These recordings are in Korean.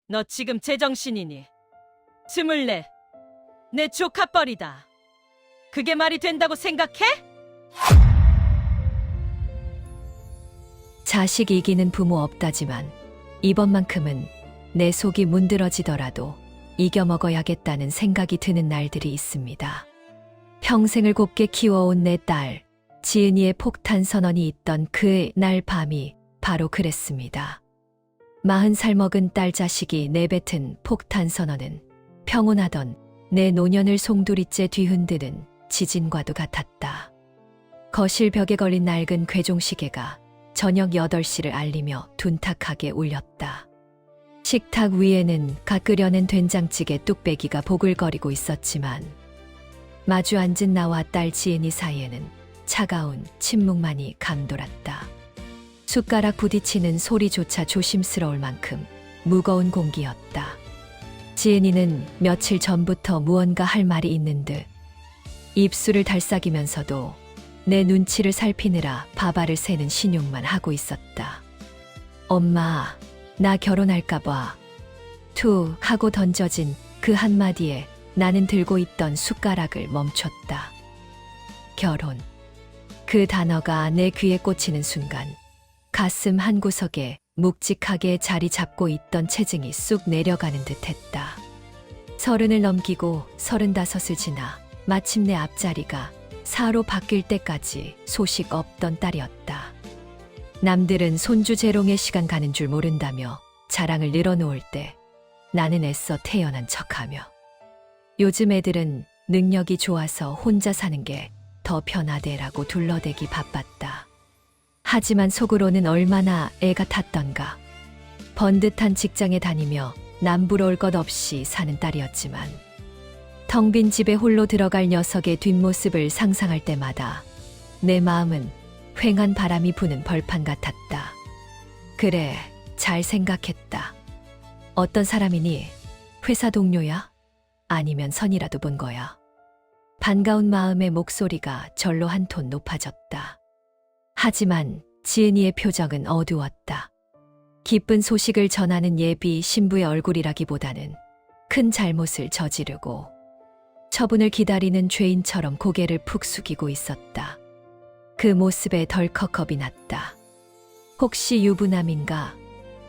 너 지금 제정신이니? 24. 내 조카뻘이다. 그게 말이 된다고 생각해? 자식 이기는 부모 없다지만 이번만큼은 내 속이 문드러지더라도 이겨먹어야겠다는 생각이 드는 날들이 있습니다. 평생을 곱게 키워온 내 딸, 지은이의 폭탄 선언이 있던 그 날 밤이 바로 그랬습니다. 40살 먹은 딸 자식이 내뱉은 폭탄 선언은 평온하던 내 노년을 송두리째 뒤흔드는 지진과도 같았다. 거실 벽에 걸린 낡은 괴종시계가 저녁 8시를 알리며 둔탁하게 울렸다. 식탁 위에는 갓 끓여낸 된장찌개 뚝배기가 보글거리고 있었지만 마주 앉은 나와 딸 지은이 사이에는 차가운 침묵만이 감돌았다. 숟가락 부딪히는 소리조차 조심스러울 만큼 무거운 공기였다. 지은이는 며칠 전부터 무언가 할 말이 있는 듯 입술을 달싹이면서도 내 눈치를 살피느라 바바를 새는 신용만 하고 있었다. 엄마, 나 결혼할까봐. 툭 하고 던져진 그 한마디에 나는 들고 있던 숟가락을 멈췄다. 결혼. 그 단어가 내 귀에 꽂히는 순간 가슴 한구석에 묵직하게 자리 잡고 있던 체증이 쑥 내려가는 듯했다. 30을 넘기고 35을 지나 마침내 앞자리가 4로 바뀔 때까지 소식 없던 딸이었다. 남들은 손주 재롱의 시간 가는 줄 모른다며 자랑을 늘어놓을 때 나는 애써 태어난 척하며 요즘 애들은 능력이 좋아서 혼자 사는 게 더 편하대라고 둘러대기 바빴다. 하지만 속으로는 얼마나 애가 탔던가. 번듯한 직장에 다니며 남부러울 것 없이 사는 딸이었지만 텅 빈 집에 홀로 들어갈 녀석의 뒷모습을 상상할 때마다 내 마음은 휑한 바람이 부는 벌판 같았다. 그래, 잘 생각했다. 어떤 사람이니? 회사 동료야? 아니면 선이라도 본 거야? 반가운 마음의 목소리가 절로 한 톤 높아졌다. 하지만 지은이의 표정은 어두웠다. 기쁜 소식을 전하는 예비 신부의 얼굴이라기보다는 큰 잘못을 저지르고 처분을 기다리는 죄인처럼 고개를 푹 숙이고 있었다. 그 모습에 덜컥 겁이 났다. 혹시 유부남인가?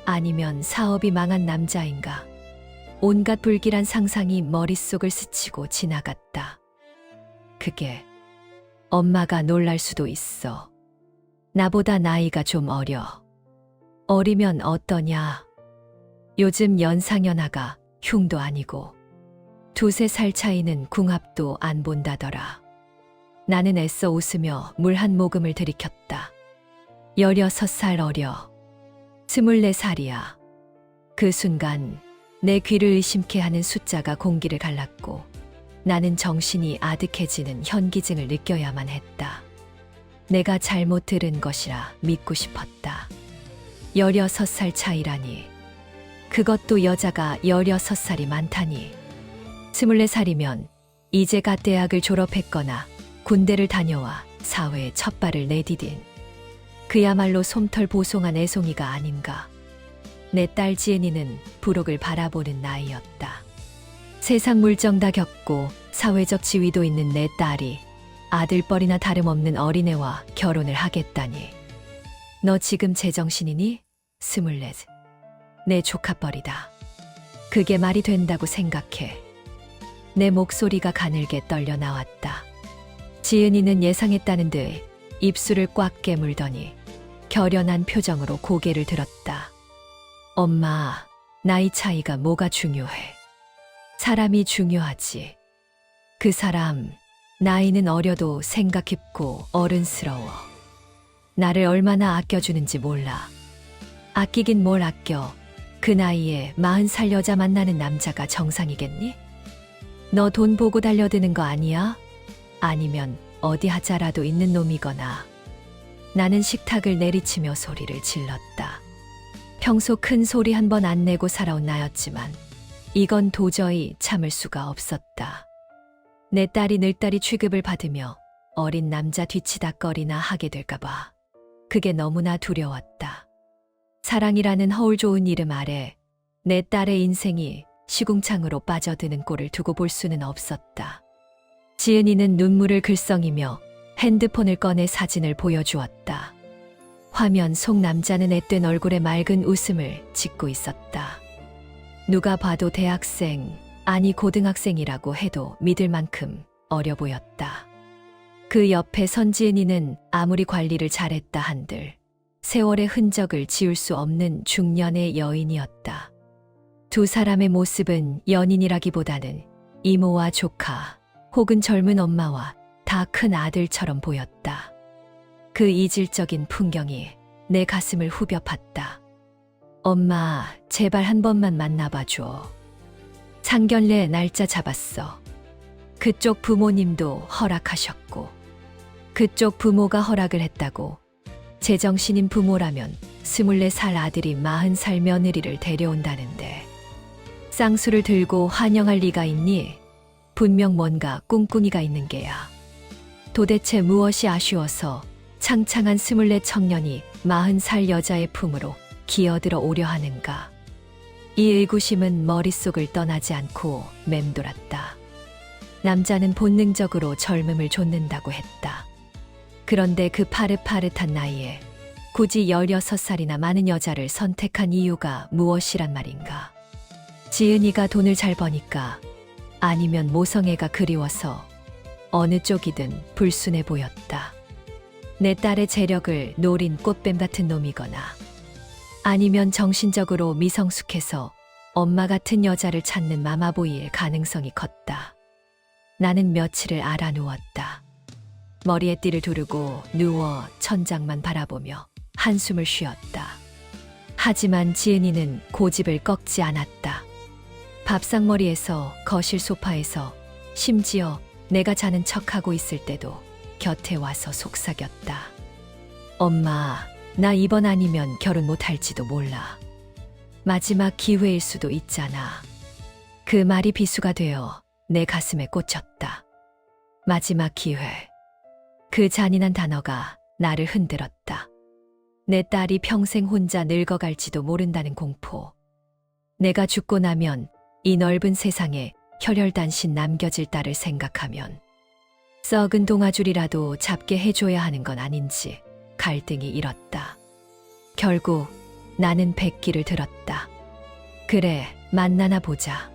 아니면 사업이 망한 남자인가? 온갖 불길한 상상이 머릿속을 스치고 지나갔다. 그게 엄마가 놀랄 수도 있어. 나보다 나이가 좀 어려. 어리면 어떠냐? 요즘 연상연하가 흉도 아니고 2~3살 차이는 궁합도 안 본다더라. 나는 애써 웃으며 물 한 모금을 들이켰다. 16살 어려. 24살이야. 그 순간 내 귀를 의심케 하는 숫자가 공기를 갈랐고 나는 정신이 아득해지는 현기증을 느껴야만 했다. 내가 잘못 들은 것이라 믿고 싶었다. 16살 차이라니. 그것도 여자가 16살이 많다니. 24살이면 이제 갓 대학을 졸업했거나 군대를 다녀와 사회에 첫 발을 내디딘 그야말로 솜털 보송한 애송이가 아닌가. 내 딸 지은이는 부록을 바라보는 나이였다. 세상 물정 다 겪고 사회적 지위도 있는 내 딸이 아들뻘이나 다름없는 어린애와 결혼을 하겠다니. 너 지금 제정신이니? 24. 내 조카뻘이다. 그게 말이 된다고 생각해. 내 목소리가 가늘게 떨려 나왔다. 지은이는 예상했다는 듯 입술을 꽉 깨물더니 결연한 표정으로 고개를 들었다. 엄마, 나이 차이가 뭐가 중요해? 사람이 중요하지. 그 사람, 나이는 어려도 생각 깊고 어른스러워. 나를 얼마나 아껴주는지 몰라. 아끼긴 뭘 아껴. 그 나이에 40살 여자 만나는 남자가 정상이겠니? 너 돈 보고 달려드는 거 아니야? 아니면 어디 하자라도 있는 놈이거나. 나는 식탁을 내리치며 소리를 질렀다. 평소 큰 소리 한 번 안 내고 살아온 나였지만 이건 도저히 참을 수가 없었다. 내 딸이 늘딸이 취급을 받으며 어린 남자 뒤치다꺼리나 하게 될까봐 그게 너무나 두려웠다. 사랑이라는 허울 좋은 이름 아래 내 딸의 인생이 시궁창으로 빠져드는 꼴을 두고 볼 수는 없었다. 지은이는 눈물을 글썽이며 핸드폰을 꺼내 사진을 보여주었다. 화면 속 남자는 앳된 얼굴에 맑은 웃음을 짓고 있었다. 누가 봐도 대학생, 아니 고등학생이라고 해도 믿을 만큼 어려 보였다. 그 옆에 선지은이는 아무리 관리를 잘했다 한들 세월의 흔적을 지울 수 없는 중년의 여인이었다. 두 사람의 모습은 연인이라기보다는 이모와 조카 혹은 젊은 엄마와 다 큰 아들처럼 보였다. 그 이질적인 풍경이 내 가슴을 후벼 팠다. 엄마, 제발 한 번만 만나봐줘. 상견례 날짜 잡았어. 그쪽 부모님도 허락하셨고, 그쪽 부모가 허락을 했다고 제정신인 부모라면 24살 아들이 40살 며느리를 데려온다는데 쌍수를 들고 환영할 리가 있니? 분명 뭔가 꿍꿍이가 있는 게야. 도대체 무엇이 아쉬워서 창창한 24 청년이 40살 여자의 품으로 기어들어 오려 하는가. 이 의구심은 머릿속을 떠나지 않고 맴돌았다. 남자는 본능적으로 젊음을 좇는다고 했다. 그런데 그 파릇파릇한 나이에 굳이 16살이나 많은 여자를 선택한 이유가 무엇이란 말인가. 지은이가 돈을 잘 버니까, 아니면 모성애가 그리워서, 어느 쪽이든 불순해 보였다. 내 딸의 재력을 노린 꽃뱀 같은 놈이거나, 아니면 정신적으로 미성숙해서 엄마 같은 여자를 찾는 마마보이일 가능성이 컸다. 나는 며칠을 알아누웠다. 머리에 띠를 두르고 누워 천장만 바라보며 한숨을 쉬었다. 하지만 지은이는 고집을 꺾지 않았다. 밥상머리에서 거실 소파에서 심지어 내가 자는 척하고 있을 때도 곁에 와서 속삭였다. 엄마, 나 이번 아니면 결혼 못할지도 몰라. 마지막 기회일 수도 있잖아. 그 말이 비수가 되어 내 가슴에 꽂혔다. 마지막 기회. 그 잔인한 단어가 나를 흔들었다. 내 딸이 평생 혼자 늙어갈지도 모른다는 공포. 내가 죽고 나면 이 넓은 세상에 혈혈단신 남겨질 딸을 생각하면 썩은 동아줄이라도 잡게 해줘야 하는 건 아닌지 갈등이 일었다. 결국 나는 백기를 들었다. 그래, 만나나 보자.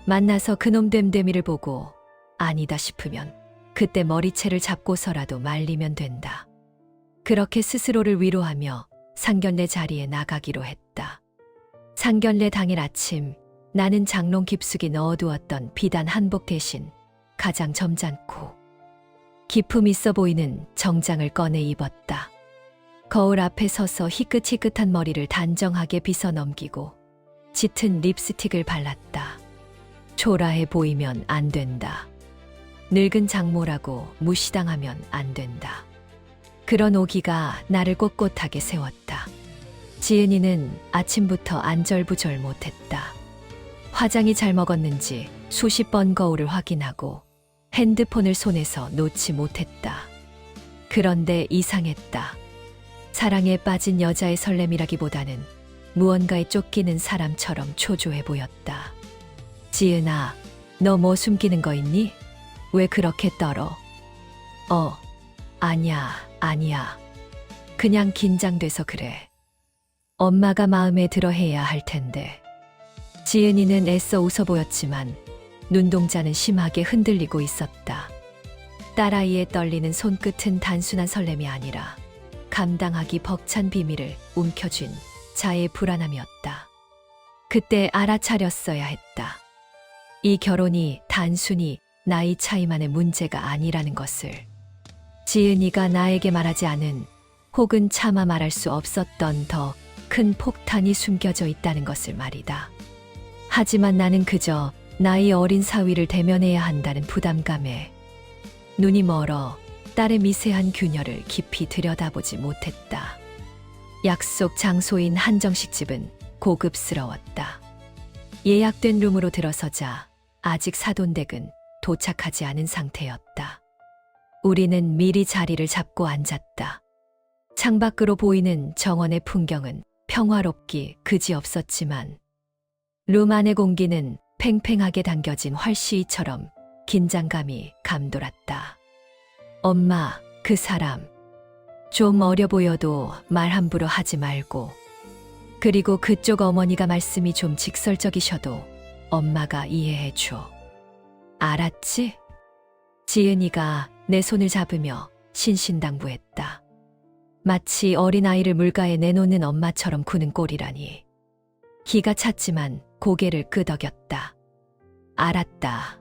만나서 그놈 됨됨이를 보고 아니다 싶으면 그때 머리채를 잡고서라도 말리면 된다. 그렇게 스스로를 위로하며 상견례 자리에 나가기로 했다. 상견례 당일 아침 나는 장롱 깊숙이 넣어두었던 비단 한복 대신 가장 점잖고 기품 있어 보이는 정장을 꺼내 입었다. 거울 앞에 서서 희끗희끗한 머리를 단정하게 빗어 넘기고 짙은 립스틱을 발랐다. 초라해 보이면 안 된다. 늙은 장모라고 무시당하면 안 된다. 그런 오기가 나를 꼿꼿하게 세웠다. 지은이는 아침부터 안절부절 못했다. 화장이 잘 먹었는지 수십 번 거울을 확인하고 핸드폰을 손에서 놓지 못했다. 그런데 이상했다. 사랑에 빠진 여자의 설렘이라기보다는 무언가에 쫓기는 사람처럼 초조해 보였다. 지은아, 너 뭐 숨기는 거 있니? 왜 그렇게 떨어? 아니야. 그냥 긴장돼서 그래. 엄마가 마음에 들어 해야 할 텐데. 지은이는 애써 웃어 보였지만 눈동자는 심하게 흔들리고 있었다. 딸아이의 떨리는 손끝은 단순한 설렘이 아니라 감당하기 벅찬 비밀을 움켜쥔 자의 불안함이었다. 그때 알아차렸어야 했다. 이 결혼이 단순히 나이 차이만의 문제가 아니라는 것을. 지은이가 나에게 말하지 않은 혹은 차마 말할 수 없었던 더 큰 폭탄이 숨겨져 있다는 것을 말이다. 하지만 나는 그저 나이 어린 사위를 대면해야 한다는 부담감에 눈이 멀어 딸의 미세한 균열을 깊이 들여다보지 못했다. 약속 장소인 한정식 집은 고급스러웠다. 예약된 룸으로 들어서자 아직 사돈댁은 도착하지 않은 상태였다. 우리는 미리 자리를 잡고 앉았다. 창밖으로 보이는 정원의 풍경은 평화롭기 그지없었지만 룸 안의 공기는 팽팽하게 당겨진 활시위처럼 긴장감이 감돌았다. 엄마, 그 사람. 좀 어려 보여도 말 함부로 하지 말고. 그리고 그쪽 어머니가 말씀이 좀 직설적이셔도 엄마가 이해해 줘. 알았지? 지은이가 내 손을 잡으며 신신당부했다. 마치 어린아이를 물가에 내놓는 엄마처럼 구는 꼴이라니. 기가 찼지만 고개를 끄덕였다. 알았다.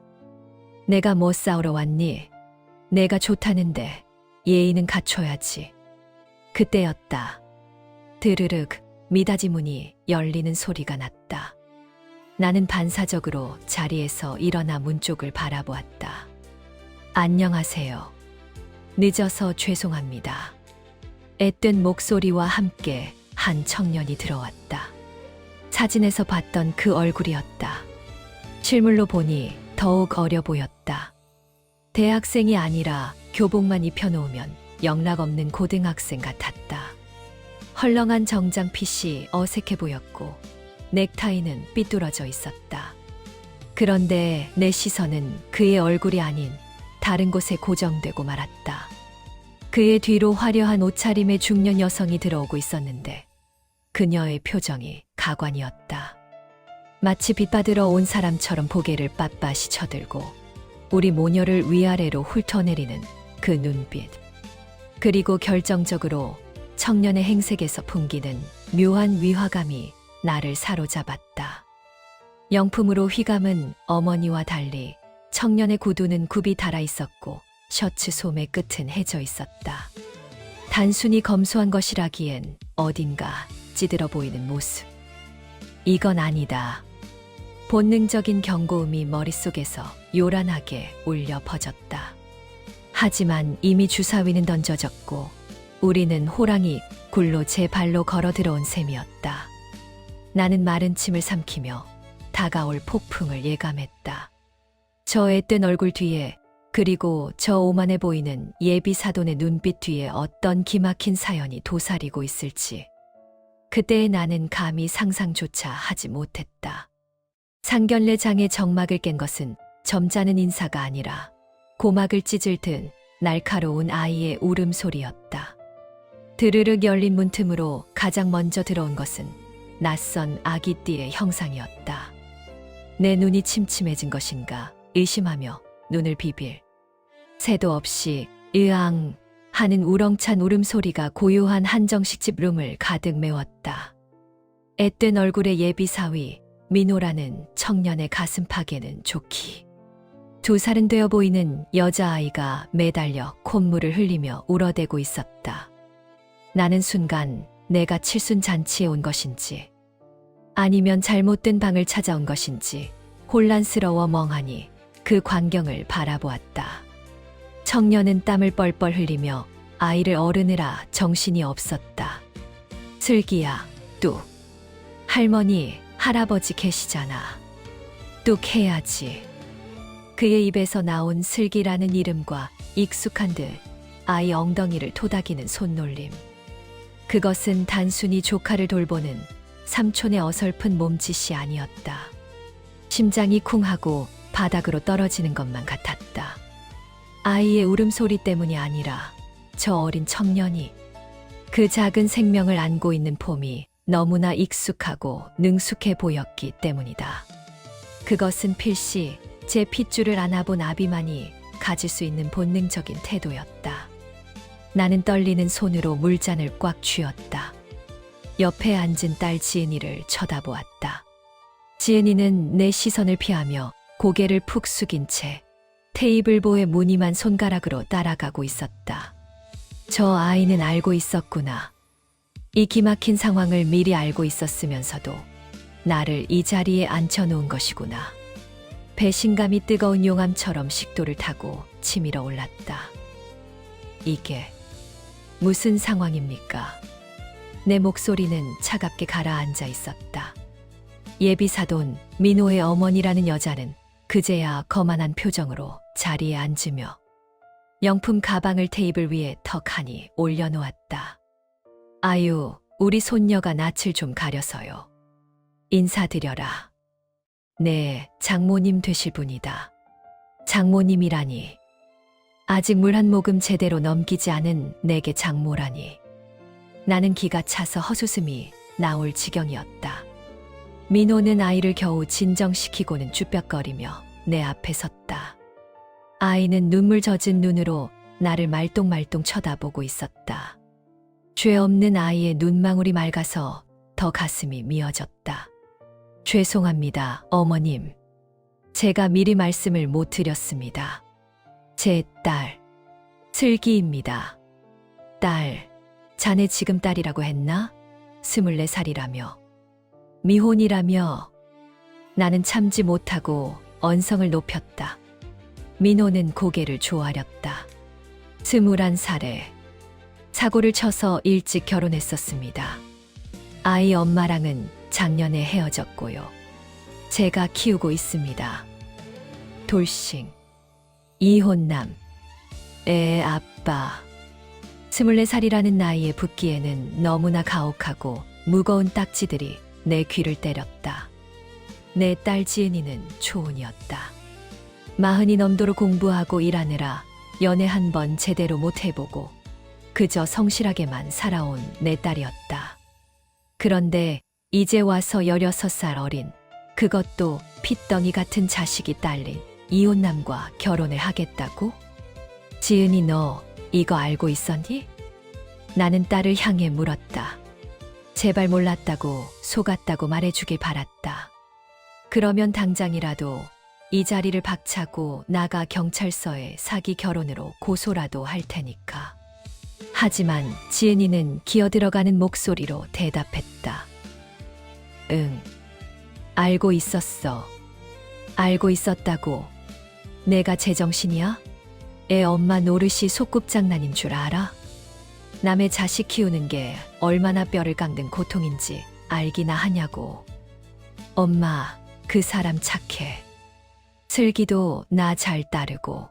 내가 뭐 싸우러 왔니? 내가 좋다는데 예의는 갖춰야지. 그때였다. 드르륵 미닫이 문이 열리는 소리가 났다. 나는 반사적으로 자리에서 일어나 문 쪽을 바라보았다. 안녕하세요. 늦어서 죄송합니다. 앳된 목소리와 함께 한 청년이 들어왔다. 사진에서 봤던 그 얼굴이었다. 실물로 보니 더욱 어려 보였다. 대학생이 아니라 교복만 입혀놓으면 영락없는 고등학생 같았다. 헐렁한 정장 핏이 어색해 보였고 넥타이는 삐뚤어져 있었다. 그런데 내 시선은 그의 얼굴이 아닌 다른 곳에 고정되고 말았다. 그의 뒤로 화려한 옷차림의 중년 여성이 들어오고 있었는데 그녀의 표정이 가관이었다. 마치 빗받으러 온 사람처럼 고개를 빳빳이 쳐들고 우리 모녀를 위아래로 훑어내리는 그 눈빛. 그리고 결정적으로 청년의 행색에서 풍기는 묘한 위화감이 나를 사로잡았다. 영품으로 휘감은 어머니와 달리 청년의 구두는 굽이 달아 있었고 셔츠 소매 끝은 해져 있었다. 단순히 검소한 것이라기엔 어딘가 찌들어 보이는 모습. 이건 아니다. 본능적인 경고음이 머릿속에서 요란하게 울려 퍼졌다. 하지만 이미 주사위는 던져졌고 우리는 호랑이 굴로 제 발로 걸어 들어온 셈이었다. 나는 마른 침을 삼키며 다가올 폭풍을 예감했다. 저 앳된 얼굴 뒤에 그리고 저 오만해 보이는 예비 사돈의 눈빛 뒤에 어떤 기막힌 사연이 도사리고 있을지 그때의 나는 감히 상상조차 하지 못했다. 상견례 장의 정막을 깬 것은 점잖은 인사가 아니라 고막을 찢을 듯 날카로운 아이의 울음소리였다. 드르륵 열린 문틈으로 가장 먼저 들어온 것은 낯선 아기띠의 형상이었다. 내 눈이 침침해진 것인가 의심하며 눈을 비빌 새도 없이 으앙 하는 우렁찬 울음소리가 고요한 한정식 집 룸을 가득 메웠다. 앳된 얼굴의 예비 사위 민호라는 청년의 가슴팍에는 좋기 2살은 되어 보이는 여자아이가 매달려 콧물을 흘리며 울어대고 있었다. 나는 순간 내가 칠순잔치에 온 것인지 아니면 잘못된 방을 찾아온 것인지 혼란스러워 멍하니 그 광경을 바라보았다. 청년은 땀을 뻘뻘 흘리며 아이를 어르느라 정신이 없었다. 슬기야, 뚝. 할머니, 할아버지 계시잖아. 뚝 해야지. 그의 입에서 나온 슬기라는 이름과 익숙한 듯 아이 엉덩이를 토닥이는 손놀림. 그것은 단순히 조카를 돌보는 삼촌의 어설픈 몸짓이 아니었다. 심장이 쿵하고 바닥으로 떨어지는 것만 같았다. 아이의 울음소리 때문이 아니라 저 어린 청년이 그 작은 생명을 안고 있는 폼이 너무나 익숙하고 능숙해 보였기 때문이다. 그것은 필시 제 핏줄을 안아본 아비만이 가질 수 있는 본능적인 태도였다. 나는 떨리는 손으로 물잔을 꽉 쥐었다. 옆에 앉은 딸 지은이를 쳐다보았다. 지은이는 내 시선을 피하며 고개를 푹 숙인 채 테이블보의 무늬만 손가락으로 따라가고 있었다. 저 아이는 알고 있었구나. 이 기막힌 상황을 미리 알고 있었으면서도 나를 이 자리에 앉혀놓은 것이구나. 배신감이 뜨거운 용암처럼 식도를 타고 치밀어 올랐다. 이게 무슨 상황입니까? 내 목소리는 차갑게 가라앉아 있었다. 예비사돈 민호의 어머니라는 여자는 그제야 거만한 표정으로 자리에 앉으며 명품 가방을 테이블 위에 턱하니 올려놓았다. 아유, 우리 손녀가 낯을 좀 가려서요. 인사드려라. 네, 장모님 되실 분이다. 장모님이라니. 아직 물 한 모금 제대로 넘기지 않은 내게 장모라니. 나는 기가 차서 헛웃음이 나올 지경이었다. 민호는 아이를 겨우 진정시키고는 쭈뼛거리며 내 앞에 섰다. 아이는 눈물 젖은 눈으로 나를 말똥말똥 쳐다보고 있었다. 죄 없는 아이의 눈망울이 맑아서 더 가슴이 미어졌다. 죄송합니다, 어머님. 제가 미리 말씀을 못 드렸습니다. 제 딸, 슬기입니다. 딸, 자네 지금 딸이라고 했나? 24살이라며. 미혼이라며. 나는 참지 못하고 언성을 높였다. 민호는 고개를 조아렸다. 21살에 사고를 쳐서 일찍 결혼했었습니다. 아이 엄마랑은 작년에 헤어졌고요. 제가 키우고 있습니다. 돌싱, 이혼남, 애 아빠. 24살이라는 나이에 붙기에는 너무나 가혹하고 무거운 딱지들이 내 귀를 때렸다. 내 딸 지은이는 초혼이었다. 40이 넘도록 공부하고 일하느라 연애 한 번 제대로 못 해보고 그저 성실하게만 살아온 내 딸이었다. 그런데 이제 와서 16살 어린, 그것도 핏덩이 같은 자식이 딸린 이혼남과 결혼을 하겠다고? 지은이 너 이거 알고 있었니? 나는 딸을 향해 물었다. 제발 몰랐다고 속았다고 말해주길 바랐다. 그러면 당장이라도 이 자리를 박차고 나가 경찰서에 사기 결혼으로 고소라도 할 테니까. 하지만 지은이는 기어들어가는 목소리로 대답했다. 응, 알고 있었어. 알고 있었다고. 내가 제정신이야? 애 엄마 노릇이 소꿉장난인 줄 알아? 남의 자식 키우는 게 얼마나 뼈를 깎는 고통인지 알기나 하냐고. 엄마, 그 사람 착해. 슬기도 나 잘 따르고.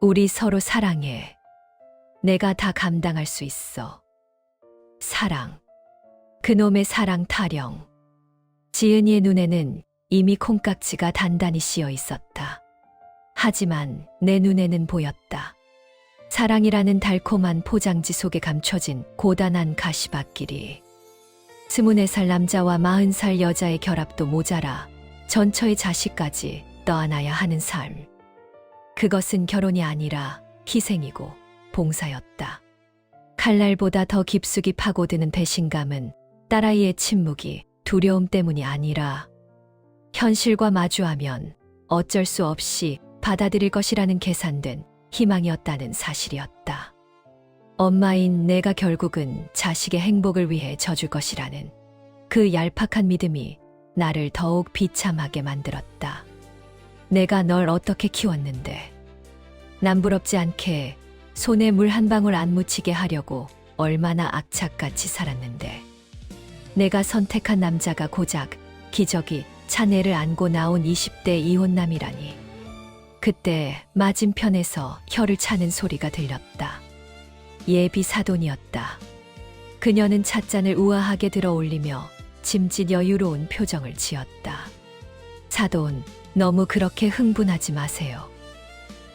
우리 서로 사랑해. 내가 다 감당할 수 있어. 사랑. 그놈의 사랑 타령. 지은이의 눈에는 이미 콩깍지가 단단히 씌어 있었다. 하지만 내 눈에는 보였다. 사랑이라는 달콤한 포장지 속에 감춰진 고단한 가시밭길이. 24살 남자와 40살 여자의 결합도 모자라 전처의 자식까지 떠안아야 하는 삶. 그것은 결혼이 아니라 희생이고 봉사였다. 칼날보다 더 깊숙이 파고드는 배신감은 딸아이의 침묵이 두려움 때문이 아니라 현실과 마주하면 어쩔 수 없이 받아들일 것이라는 계산된 희망이었다는 사실이었다. 엄마인 내가 결국은 자식의 행복을 위해 져줄 것이라는 그 얄팍한 믿음이 나를 더욱 비참하게 만들었다. 내가 널 어떻게 키웠는데, 남부럽지 않게 손에 물 한 방울 안 묻히게 하려고 얼마나 악착같이 살았는데, 내가 선택한 남자가 고작 기저귀 차내를 안고 나온 20대 이혼남이라니. 그때 맞은편에서 혀를 차는 소리가 들렸다. 예비 사돈이었다. 그녀는 찻잔을 우아하게 들어 올리며 짐짓 여유로운 표정을 지었다. 사돈, 너무 그렇게 흥분하지 마세요.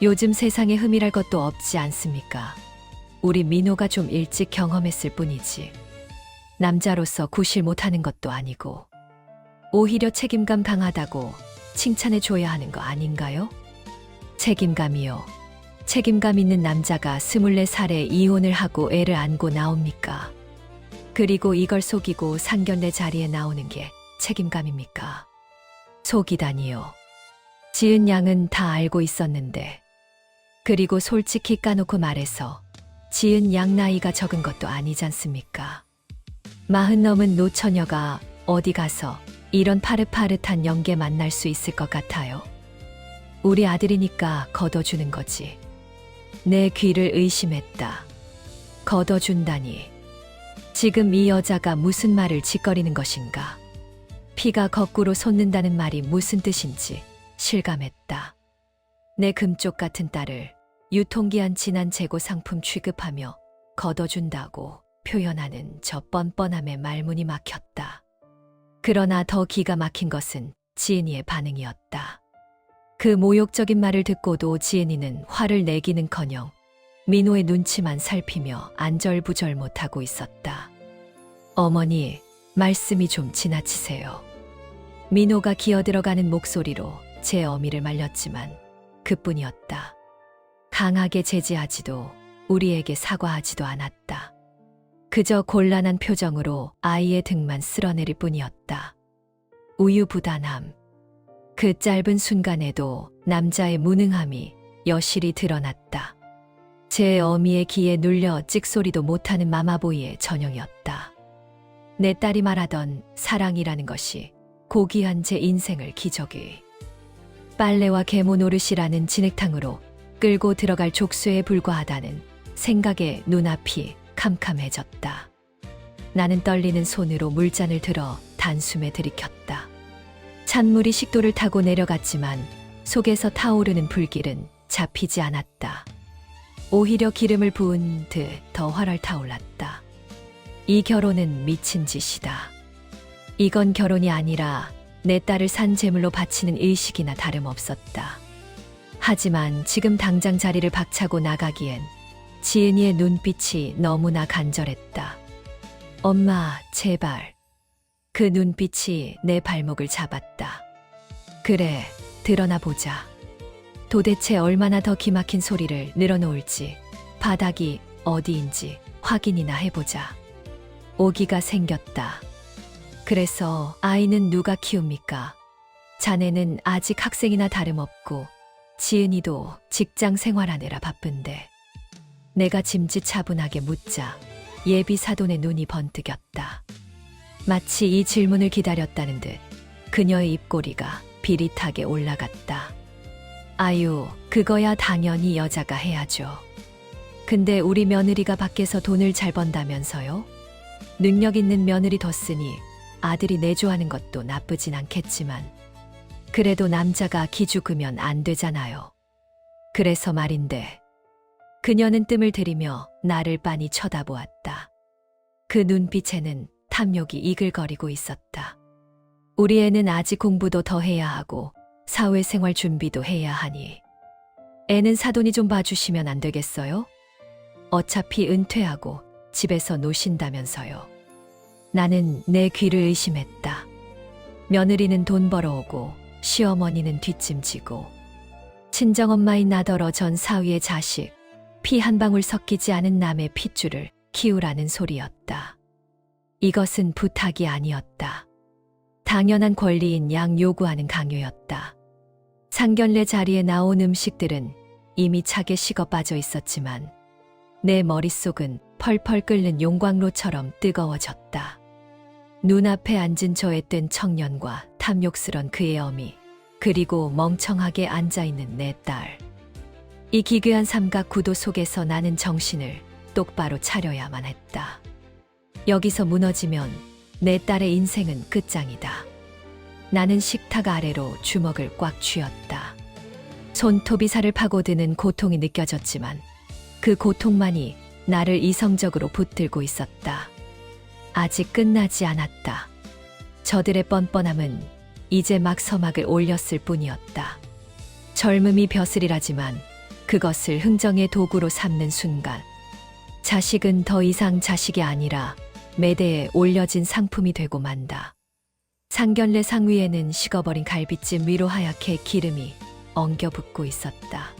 요즘 세상에 흠이랄 것도 없지 않습니까? 우리 민호가 좀 일찍 경험했을 뿐이지. 남자로서 구실 못하는 것도 아니고. 오히려 책임감 강하다고 칭찬해줘야 하는 거 아닌가요? 책임감이요. 책임감 있는 남자가 24살에 이혼을 하고 애를 안고 나옵니까? 그리고 이걸 속이고 상견례 자리에 나오는 게 책임감입니까? 속이다니요. 지은 양은 다 알고 있었는데. 그리고 솔직히 까놓고 말해서 지은 양 나이가 적은 것도 아니지 않습니까? 40 넘은 노처녀가 어디 가서 이런 파릇파릇한 영계 만날 수 있을 것 같아요? 우리 아들이니까 걷어주는 거지. 내 귀를 의심했다. 걷어준다니. 지금 이 여자가 무슨 말을 짓거리는 것인가? 피가 거꾸로 솟는다는 말이 무슨 뜻인지 실감했다. 내 금쪽 같은 딸을 유통기한 지난 재고 상품 취급하며 걷어준다고 표현하는 저 뻔뻔함에 말문이 막혔다. 그러나 더 기가 막힌 것은 지은이의 반응이었다. 그 모욕적인 말을 듣고도 지은이는 화를 내기는커녕 민호의 눈치만 살피며 안절부절 못하고 있었다. 어머니, 말씀이 좀 지나치세요. 민호가 기어들어가는 목소리로 제 어미를 말렸지만 그뿐이었다. 강하게 제지하지도 우리에게 사과하지도 않았다. 그저 곤란한 표정으로 아이의 등만 쓸어내릴 뿐이었다. 우유부단함. 그 짧은 순간에도 남자의 무능함이 여실히 드러났다. 제 어미의 귀에 눌려 찍소리도 못하는 마마보이의 전형이었다. 내 딸이 말하던 사랑이라는 것이 고귀한 제 인생을 기저귀. 빨래와 계모 노릇이라는 진흙탕으로 끌고 들어갈 족쇄에 불과하다는 생각에 눈앞이 캄캄해졌다. 나는 떨리는 손으로 물잔을 들어 단숨에 들이켰다. 찬물이 식도를 타고 내려갔지만 속에서 타오르는 불길은 잡히지 않았다. 오히려 기름을 부은 듯 더 활활 타올랐다. 이 결혼은 미친 짓이다. 이건 결혼이 아니라 내 딸을 산 제물로 바치는 의식이나 다름없었다. 하지만 지금 당장 자리를 박차고 나가기엔 지은이의 눈빛이 너무나 간절했다. 엄마, 제발. 그 눈빛이 내 발목을 잡았다. 그래, 드러나 보자. 도대체 얼마나 더 기막힌 소리를 늘어놓을지, 바닥이 어디인지 확인이나 해보자. 오기가 생겼다. 그래서 아이는 누가 키웁니까? 자네는 아직 학생이나 다름없고 지은이도 직장 생활하느라 바쁜데. 내가 짐짓차분하게 묻자 예비 사돈의 눈이 번뜩였다. 마치 이 질문을 기다렸다는 듯 그녀의 입꼬리가 비릿하게 올라갔다. 아유, 그거야 당연히 여자가 해야죠. 근데 우리 며느리가 밖에서 돈을 잘 번다면서요? 능력 있는 며느리 뒀으니 아들이 내조하는 것도 나쁘진 않겠지만 그래도 남자가 기죽으면 안 되잖아요. 그래서 말인데. 그녀는 뜸을 들이며 나를 빤히 쳐다보았다. 그 눈빛에는 탐욕이 이글거리고 있었다. 우리 애는 아직 공부도 더 해야 하고 사회생활 준비도 해야 하니 애는 사돈이 좀 봐주시면 안 되겠어요? 어차피 은퇴하고 집에서 노신다면서요. 나는 내 귀를 의심했다. 며느리는 돈 벌어오고 시어머니는 뒷짐지고 친정엄마인 나더러 전 사위의 자식, 피 한 방울 섞이지 않은 남의 핏줄을 키우라는 소리였다. 이것은 부탁이 아니었다. 당연한 권리인 양 요구하는 강요였다. 상견례 자리에 나온 음식들은 이미 차게 식어 빠져 있었지만 내 머릿속은 펄펄 끓는 용광로처럼 뜨거워졌다. 눈앞에 앉은 저 앳된 청년과 탐욕스런 그의 어미, 그리고 멍청하게 앉아있는 내 딸. 이 기괴한 삼각 구도 속에서 나는 정신을 똑바로 차려야만 했다. 여기서 무너지면 내 딸의 인생은 끝장이다. 나는 식탁 아래로 주먹을 꽉 쥐었다. 손톱이 살을 파고드는 고통이 느껴졌지만 그 고통만이 나를 이성적으로 붙들고 있었다. 아직 끝나지 않았다. 저들의 뻔뻔함은 이제 막 서막을 올렸을 뿐이었다. 젊음이 벼슬이라지만 그것을 흥정의 도구로 삼는 순간 자식은 더 이상 자식이 아니라 매대에 올려진 상품이 되고 만다. 상견례 상 위에는 식어버린 갈비찜 위로 하얗게 기름이 엉겨붙고 있었다.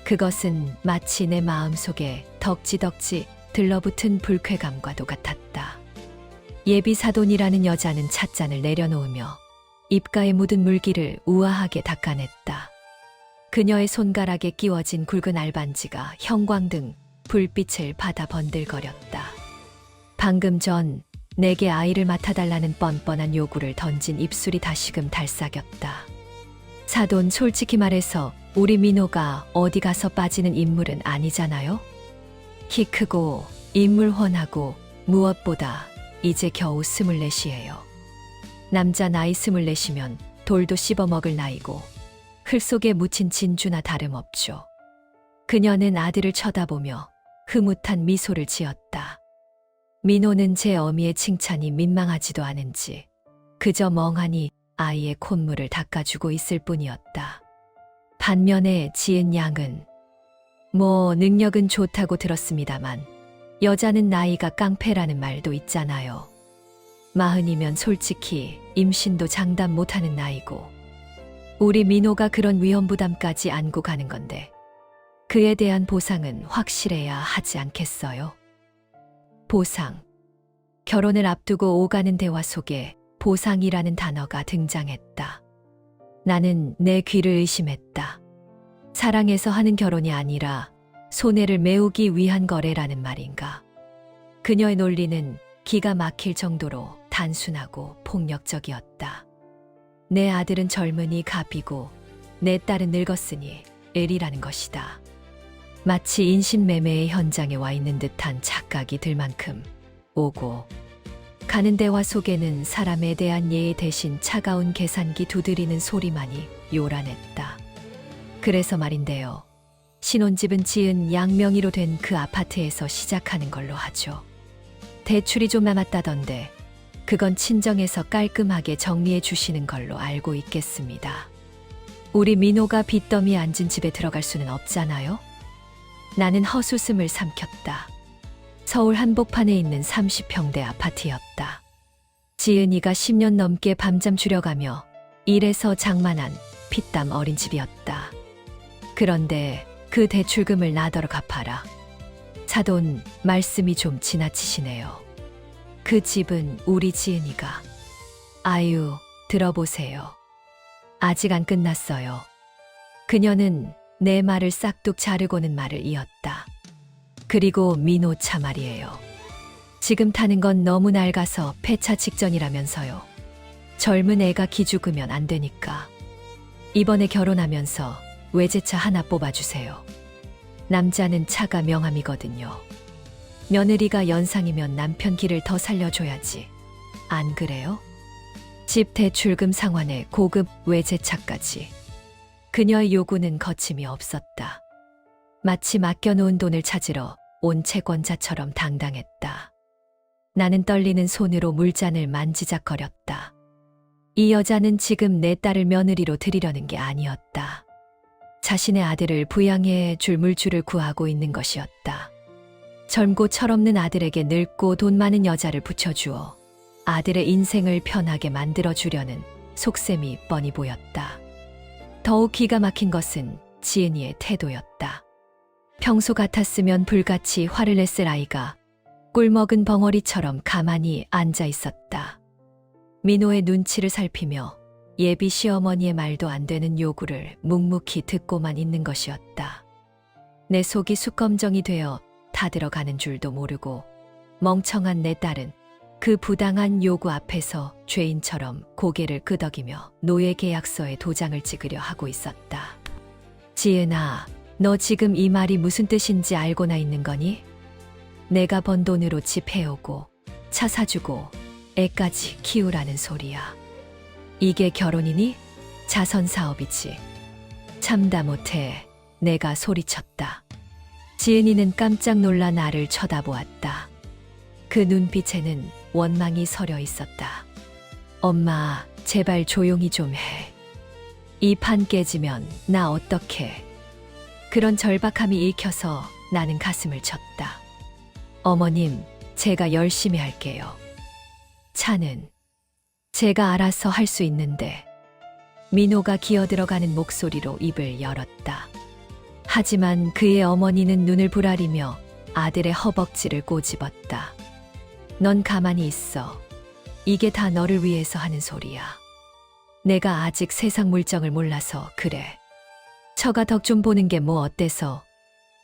그것은 마치 내 마음속에 덕지덕지 들러붙은 불쾌감과도 같았다. 예비 사돈이라는 여자는 찻잔을 내려놓으며 입가에 묻은 물기를 우아하게 닦아냈다. 그녀의 손가락에 끼워진 굵은 알반지가 형광등 불빛을 받아 번들거렸다. 방금 전 내게 아이를 맡아달라는 뻔뻔한 요구를 던진 입술이 다시금 달싹였다. 사돈, 솔직히 말해서 우리 민호가 어디 가서 빠지는 인물은 아니잖아요? 키 크고 인물 훤하고 무엇보다 이제 겨우 24이에요. 남자 나이 24이면 돌도 씹어먹을 나이고 흘 속에 묻힌 진주나 다름없죠. 그녀는 아들을 쳐다보며 흐뭇한 미소를 지었다. 민호는 제 어미의 칭찬이 민망하지도 않은지 그저 멍하니 아이의 콧물을 닦아주고 있을 뿐이었다. 반면에 지은 양은 능력은 좋다고 들었습니다만 여자는 나이가 깡패라는 말도 있잖아요. 40이면 솔직히 임신도 장담 못하는 나이고 우리 민호가 그런 위험 부담까지 안고 가는 건데 그에 대한 보상은 확실해야 하지 않겠어요? 보상. 결혼을 앞두고 오가는 대화 속에 보상이라는 단어가 등장했다. 나는 내 귀를 의심했다. 사랑해서 하는 결혼이 아니라 손해를 메우기 위한 거래라는 말인가. 그녀의 논리는 기가 막힐 정도로 단순하고 폭력적이었다. 내 아들은 젊으니 갑이고 내 딸은 늙었으니 을이라는 것이다. 마치 인신매매의 현장에 와 있는 듯한 착각이 들 만큼 오고 가는 대화 속에는 사람에 대한 예의 대신 차가운 계산기 두드리는 소리만이 요란했다. 그래서 말인데요. 신혼집은 지은 양 명의로 된 그 아파트에서 시작하는 걸로 하죠. 대출이 좀 남았다던데 그건 친정에서 깔끔하게 정리해 주시는 걸로 알고 있겠습니다. 우리 민호가 빚더미에 앉은 집에 들어갈 수는 없잖아요? 나는 헛웃음을 삼켰다. 서울 한복판에 있는 30평대 아파트였다. 지은이가 10년 넘게 밤잠 줄여가며 일해서 장만한 피땀 어린 집이었다. 그런데 그 대출금을 나더러 갚아라. 사돈, 말씀이 좀 지나치시네요. 그 집은 우리 지은이가. 아유, 들어보세요. 아직 안 끝났어요. 그녀는 내 말을 싹둑 자르고는 말을 이었다. 그리고 민호 차 말이에요. 지금 타는 건 너무 낡아서 폐차 직전이라면서요. 젊은 애가 기죽으면 안 되니까. 이번에 결혼하면서 외제차 하나 뽑아주세요. 남자는 차가 명함이거든요. 며느리가 연상이면 남편 길을 더 살려줘야지. 안 그래요? 집 대출금 상환에 고급 외제차까지. 그녀의 요구는 거침이 없었다. 마치 맡겨놓은 돈을 찾으러 온 채권자처럼 당당했다. 나는 떨리는 손으로 물잔을 만지작거렸다. 이 여자는 지금 내 딸을 며느리로 들이려는 게 아니었다. 자신의 아들을 부양해 줄 물줄을 구하고 있는 것이었다. 젊고 철없는 아들에게 늙고 돈 많은 여자를 붙여주어 아들의 인생을 편하게 만들어주려는 속셈이 뻔히 보였다. 더욱 기가 막힌 것은 지은이의 태도였다. 평소 같았으면 불같이 화를 냈을 아이가 꿀먹은 벙어리처럼 가만히 앉아 있었다. 민호의 눈치를 살피며 예비 시어머니의 말도 안 되는 요구를 묵묵히 듣고만 있는 것이었다. 내 속이 숯검정이 되어 타들어가는 줄도 모르고 멍청한 내 딸은 그 부당한 요구 앞에서 죄인처럼 고개를 끄덕이며 노예 계약서에 도장을 찍으려 하고 있었다. 지은아, 너 지금 이 말이 무슨 뜻인지 알고나 있는 거니? 내가 번 돈으로 집 해오고 차 사주고 애까지 키우라는 소리야. 이게 결혼이니? 자선사업이지. 참다 못해 내가 소리쳤다. 지은이는 깜짝 놀라 나를 쳐다보았다. 그 눈빛에는 원망이 서려 있었다. 엄마, 제발 조용히 좀 해. 이 판 깨지면 나 어떡해. 그런 절박함이 읽혀서 나는 가슴을 쳤다. 어머님, 제가 열심히 할게요. 차는 제가 알아서 할 수 있는데. 민호가 기어들어가는 목소리로 입을 열었다. 하지만 그의 어머니는 눈을 부라리며 아들의 허벅지를 꼬집었다. 넌 가만히 있어. 이게 다 너를 위해서 하는 소리야. 내가 아직 세상 물정을 몰라서 그래. 처가 덕 좀 보는 게 뭐 어때서?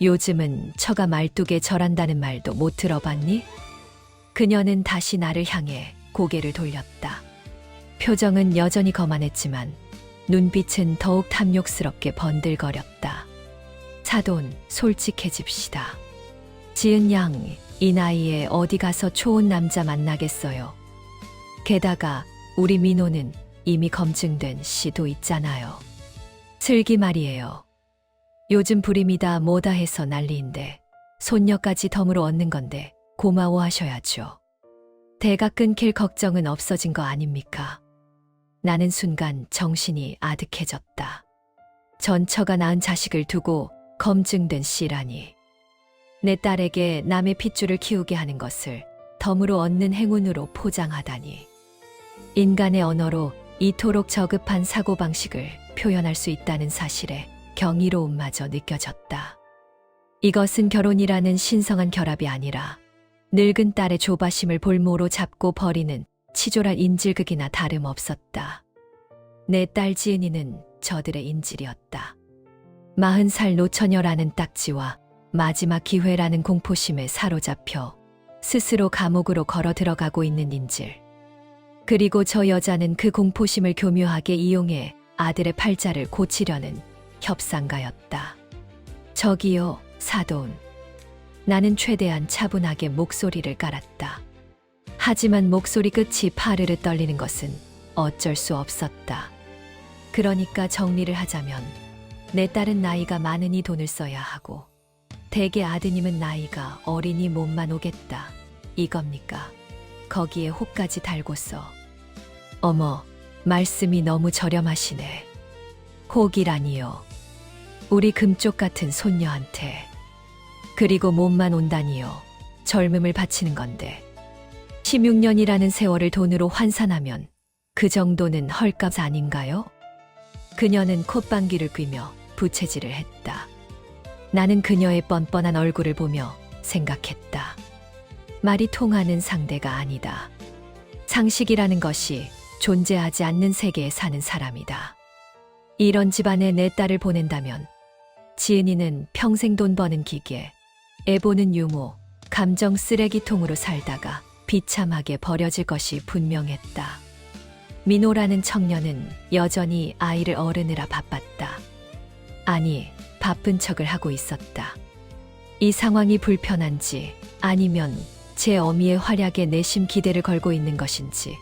요즘은 처가 말뚝에 절한다는 말도 못 들어봤니? 그녀는 다시 나를 향해 고개를 돌렸다. 표정은 여전히 거만했지만 눈빛은 더욱 탐욕스럽게 번들거렸다. 사돈, 솔직해집시다. 지은 양, 이 나이에 어디 가서 좋은 남자 만나겠어요. 게다가 우리 민호는 이미 검증된 시도 있잖아요. 슬기 말이에요. 요즘 불임이다 뭐다 해서 난리인데 손녀까지 덤으로 얻는 건데 고마워하셔야죠. 대가 끊길 걱정은 없어진 거 아닙니까? 나는 순간 정신이 아득해졌다. 전처가 낳은 자식을 두고 검증된 씨라니. 내 딸에게 남의 핏줄을 키우게 하는 것을 덤으로 얻는 행운으로 포장하다니. 인간의 언어로 이토록 저급한 사고방식을 표현할 수 있다는 사실에 경이로움마저 느껴졌다. 이것은 결혼이라는 신성한 결합이 아니라 늙은 딸의 조바심을 볼모로 잡고 버리는 치졸한 인질극이나 다름없었다. 내 딸 지은이는 저들의 인질이었다. 40살 노처녀라는 딱지와 마지막 기회라는 공포심에 사로잡혀 스스로 감옥으로 걸어 들어가고 있는 인질. 그리고 저 여자는 그 공포심을 교묘하게 이용해 아들의 팔자를 고치려는 협상가였다. 저기요, 사돈. 나는 최대한 차분하게 목소리를 깔았다. 하지만 목소리 끝이 파르르 떨리는 것은 어쩔 수 없었다. 그러니까 정리를 하자면 내 딸은 나이가 많으니 돈을 써야 하고 대개 아드님은 나이가 어리니 몸만 오겠다. 이겁니까? 거기에 혹까지 달고서. 어머, 말씀이 너무 저렴하시네. 혹이라니요. 우리 금쪽 같은 손녀한테. 그리고 몸만 온다니요. 젊음을 바치는 건데. 16년이라는 세월을 돈으로 환산하면 그 정도는 헐값 아닌가요? 그녀는 콧방귀를 뀌며 부채질을 했다. 나는 그녀의 뻔뻔한 얼굴을 보며 생각했다. 말이 통하는 상대가 아니다. 상식이라는 것이 존재하지 않는 세계에 사는 사람이다. 이런 집안에 내 딸을 보낸다면 지은이는 평생 돈 버는 기계, 애 보는 유모, 감정 쓰레기통으로 살다가 비참하게 버려질 것이 분명했다. 민호라는 청년은 여전히 아이를 어르느라 바빴다. 아니, 바쁜 척을 하고 있었다. 이 상황이 불편한지 아니면 제 어미의 활약에 내심 기대를 걸고 있는 것인지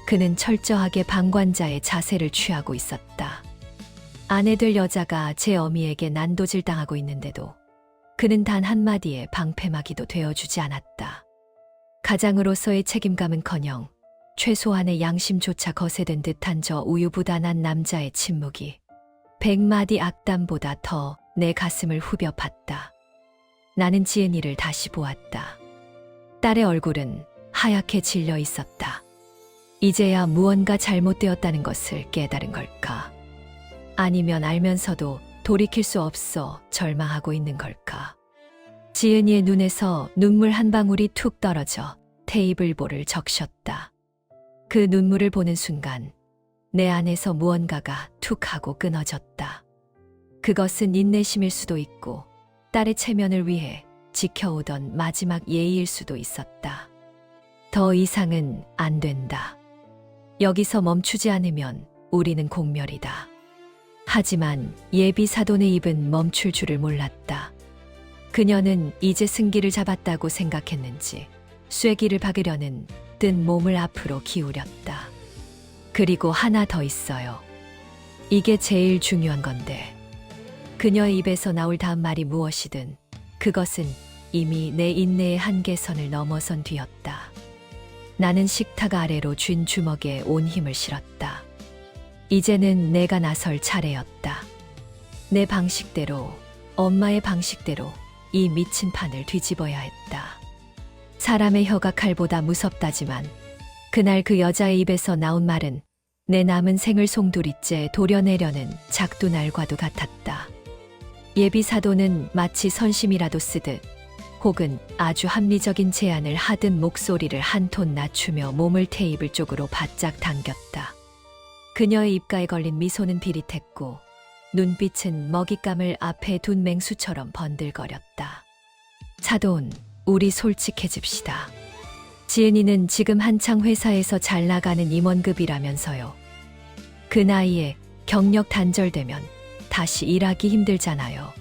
그는 철저하게 방관자의 자세를 취하고 있었다. 아내 될 여자가 제 어미에게 난도질 당하고 있는데도 그는 단 한마디의 방패막이도 되어주지 않았다. 가장으로서의 책임감은커녕 최소한의 양심조차 거세된 듯한 저 우유부단한 남자의 침묵이 100마디 악담보다 더 내 가슴을 후벼 팠다. 나는 지은이를 다시 보았다. 딸의 얼굴은 하얗게 질려 있었다. 이제야 무언가 잘못되었다는 것을 깨달은 걸까? 아니면 알면서도 돌이킬 수 없어 절망하고 있는 걸까? 지은이의 눈에서 눈물 한 방울이 툭 떨어져 테이블볼을 적셨다. 그 눈물을 보는 순간 내 안에서 무언가가 툭 하고 끊어졌다. 그것은 인내심일 수도 있고 딸의 체면을 위해 지켜오던 마지막 예의일 수도 있었다. 더 이상은 안 된다. 여기서 멈추지 않으면 우리는 공멸이다. 하지만 예비 사돈의 입은 멈출 줄을 몰랐다. 그녀는 이제 승기를 잡았다고 생각했는지 쐐기를 박으려는 뜬 몸을 앞으로 기울였다. 그리고 하나 더 있어요. 이게 제일 중요한 건데. 그녀의 입에서 나올 다음 말이 무엇이든 그것은 이미 내 인내의 한계선을 넘어선 뒤였다. 나는 식탁 아래로 쥔 주먹에 온 힘을 실었다. 이제는 내가 나설 차례였다. 내 방식대로, 엄마의 방식대로 이 미친 판을 뒤집어야 했다. 사람의 혀가 칼보다 무섭다지만 그날 그 여자의 입에서 나온 말은 내 남은 생을 송두리째 도려내려는 작두날과도 같았다. 예비 사도는 마치 선심이라도 쓰듯 혹은 아주 합리적인 제안을 하듯 목소리를 한 톤 낮추며 몸을 테이블 쪽으로 바짝 당겼다. 그녀의 입가에 걸린 미소는 비릿했고 눈빛은 먹잇감을 앞에 둔 맹수처럼 번들거렸다. 사돈, 우리 솔직해집시다. 지은이는 지금 한창 회사에서 잘 나가는 임원급이라면서요. 그 나이에 경력 단절되면 다시 일하기 힘들잖아요.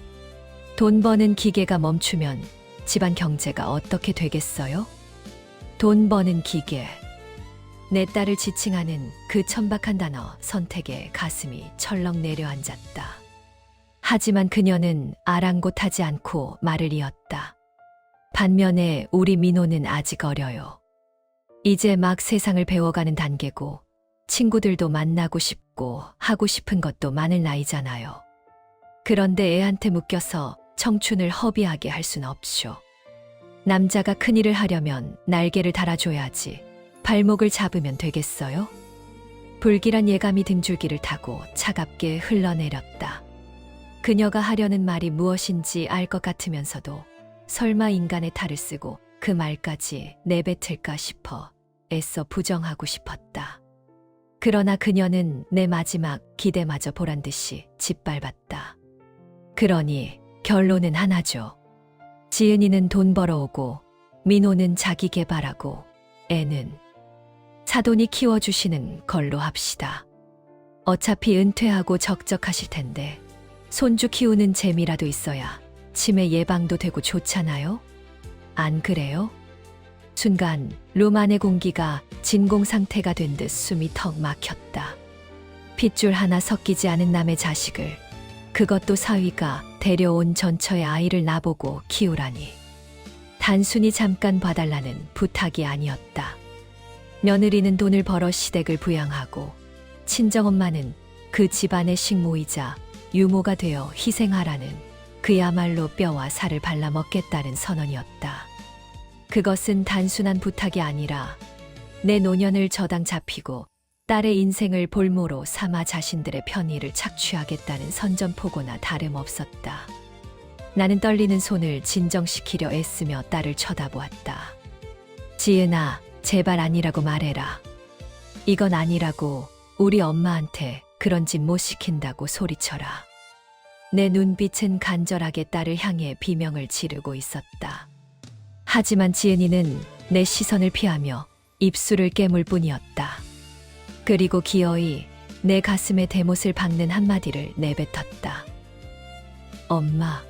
돈 버는 기계가 멈추면 집안 경제가 어떻게 되겠어요? 돈 버는 기계. 내 딸을 지칭하는 그 천박한 단어 선택에 가슴이 철렁 내려앉았다. 하지만 그녀는 아랑곳하지 않고 말을 이었다. 반면에 우리 민호는 아직 어려요. 이제 막 세상을 배워가는 단계고 친구들도 만나고 싶고 하고 싶은 것도 많을 나이잖아요. 그런데 애한테 묶여서 청춘을 허비하게 할 순 없죠. 남자가 큰일을 하려면 날개를 달아줘야지 발목을 잡으면 되겠어요? 불길한 예감이 등줄기를 타고 차갑게 흘러내렸다. 그녀가 하려는 말이 무엇인지 알 것 같으면서도 설마 인간의 탈을 쓰고 그 말까지 내뱉을까 싶어 애써 부정하고 싶었다. 그러나 그녀는 내 마지막 기대마저 보란 듯이 짓밟았다. 그러니 결론은 하나죠. 지은이는 돈 벌어오고 민호는 자기 개발하고 애는 사돈이 키워주시는 걸로 합시다. 어차피 은퇴하고 적적하실 텐데 손주 키우는 재미라도 있어야 치매 예방도 되고 좋잖아요? 안 그래요? 순간 룸 안의 공기가 진공 상태가 된 듯 숨이 턱 막혔다. 핏줄 하나 섞이지 않은 남의 자식을, 그것도 사위가 데려온 전처의 아이를 나보고 키우라니. 단순히 잠깐 봐달라는 부탁이 아니었다. 며느리는 돈을 벌어 시댁을 부양하고 친정엄마는 그 집안의 식모이자 유모가 되어 희생하라는 그야말로 뼈와 살을 발라 먹겠다는 선언이었다. 그것은 단순한 부탁이 아니라 내 노년을 저당 잡히고 딸의 인생을 볼모로 삼아 자신들의 편의를 착취하겠다는 선전포고나 다름없었다. 나는 떨리는 손을 진정시키려 애쓰며 딸을 쳐다보았다. 지은아, 제발 아니라고 말해라. 이건 아니라고 우리 엄마한테 그런 짓 못 시킨다고 소리쳐라. 내 눈빛은 간절하게 딸을 향해 비명을 지르고 있었다. 하지만 지은이는 내 시선을 피하며 입술을 깨물 뿐이었다. 그리고 기어이 내 가슴에 대못을 박는 한마디를 내뱉었다. 엄마,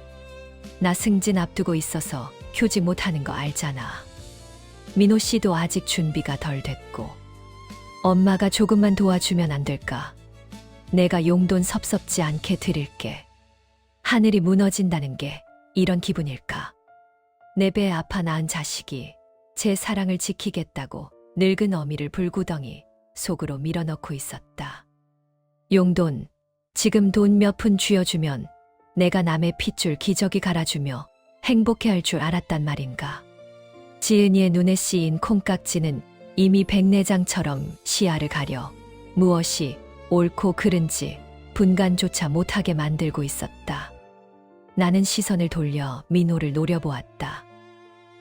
나 승진 앞두고 있어서 휴직 못하는 거 알잖아. 민호 씨도 아직 준비가 덜 됐고. 엄마가 조금만 도와주면 안 될까? 내가 용돈 섭섭지 않게 드릴게. 하늘이 무너진다는 게 이런 기분일까? 내 배에 아파 낳은 자식이 제 사랑을 지키겠다고 늙은 어미를 불구덩이 속으로 밀어넣고 있었다. 용돈, 지금 돈 몇 푼 쥐어주면 내가 남의 핏줄 기저귀 갈아주며 행복해할 줄 알았단 말인가. 지은이의 눈에 씌인 콩깍지는 이미 백내장처럼 시야를 가려 무엇이 옳고 그른지 분간조차 못하게 만들고 있었다. 나는 시선을 돌려 민호를 노려보았다.